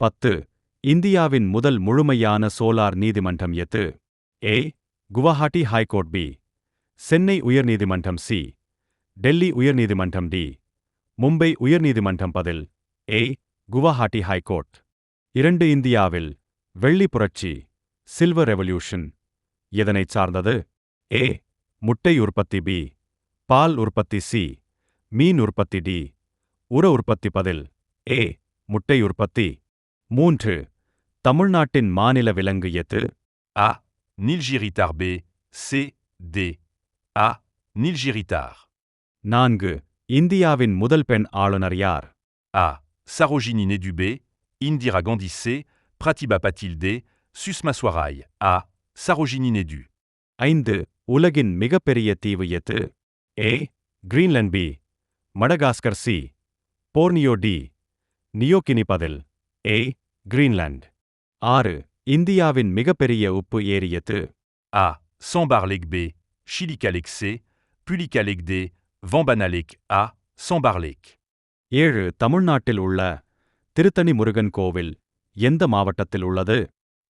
10. இந்தியாவின் முதல் முழுமையான சோலார் நீதிமன்றம் எது? ஏ. குவஹாட்டி ஹைகோர்ட். பி. சென்னை உயர்நீதிமன்றம். சி. டெல்லி உயர்நீதிமன்றம். டி. மும்பை உயர்நீதிமன்றம். பதில் ஏ. குவஹாட்டி ஹைகோர்ட். 2. இந்தியாவில் வெள்ளி புரட்சி சில்வர் ரெவல்யூஷன் எதனைச் சார்ந்தது? ஏ. முட்டை உற்பத்தி. பி. பால் உற்பத்தி. சி. மீன் உற்பத்தி. டி. உர உற்பத்தி. பதில் ஏ. முட்டை உற்பத்தி. 3. தமிழ்நாட்டின் மாநில விலங்கு எது? A. Nilgiritar. B. C. D. A. Nilgiritar. 4. இந்தியாவின் முதல் பெண் ஆளுநர் யார்? A. Sarojini Naidu. B. Indira Gandhi. C. Pratibha Patil. D. Susma Swaraj. A. Sarojini Naidu. 5. உலகின் மிகப்பெரிய தீவு எது? A. Greenland. B. Madagascar. C. Borneo. D. New Guinea. பதில் ஏ. கிரீன்லாந்து. 6. இந்தியாவின் மிகப்பெரிய உப்பு ஏரி எது? A. Sambar Lake. B. Chilika Lake. C. Pulika Lake. D. Vambana Lake. A. Sambar Lake. 7. தமிழ்நாட்டில் உள்ள திருத்தணி முருகன் கோவில் எந்த மாவட்டத்தில் உள்ளது?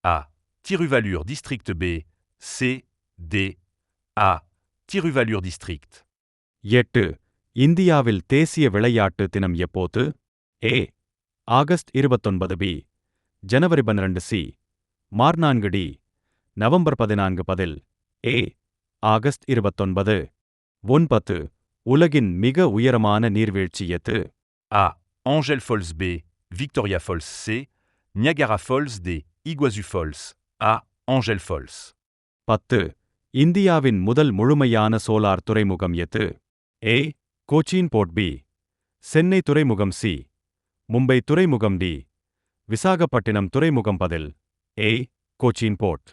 A. Tiruvallur District. B. C. D. A. Tiruvallur District. 8. இந்தியாவில் தேசிய விளையாட்டு தினம் எப்போது? ஏ. ஆகஸ்ட் 29. பி. ஜனவரி 12. சி. மார்ச் 4. டி. நவம்பர் 14. பதில் ஏ. ஆகஸ்ட் 29. 9. உலகின் மிக உயரமான நீர்வீழ்ச்சி எது? A. Angel Falls. B. Victoria Falls. C. Niagara Falls. D. Iguazu Falls. A. Angel Falls. 10. இந்தியாவின் முதல் முழுமையான சோலார் துறைமுகம் எது? ஏ. கோச்சின் போர்ட். பி. சென்னை துறைமுகம். சி. மும்பை துறைமுகம். டி. விசாகப்பட்டினம் துறைமுகம். பதில் ஏ. கோச்சின் போர்ட்.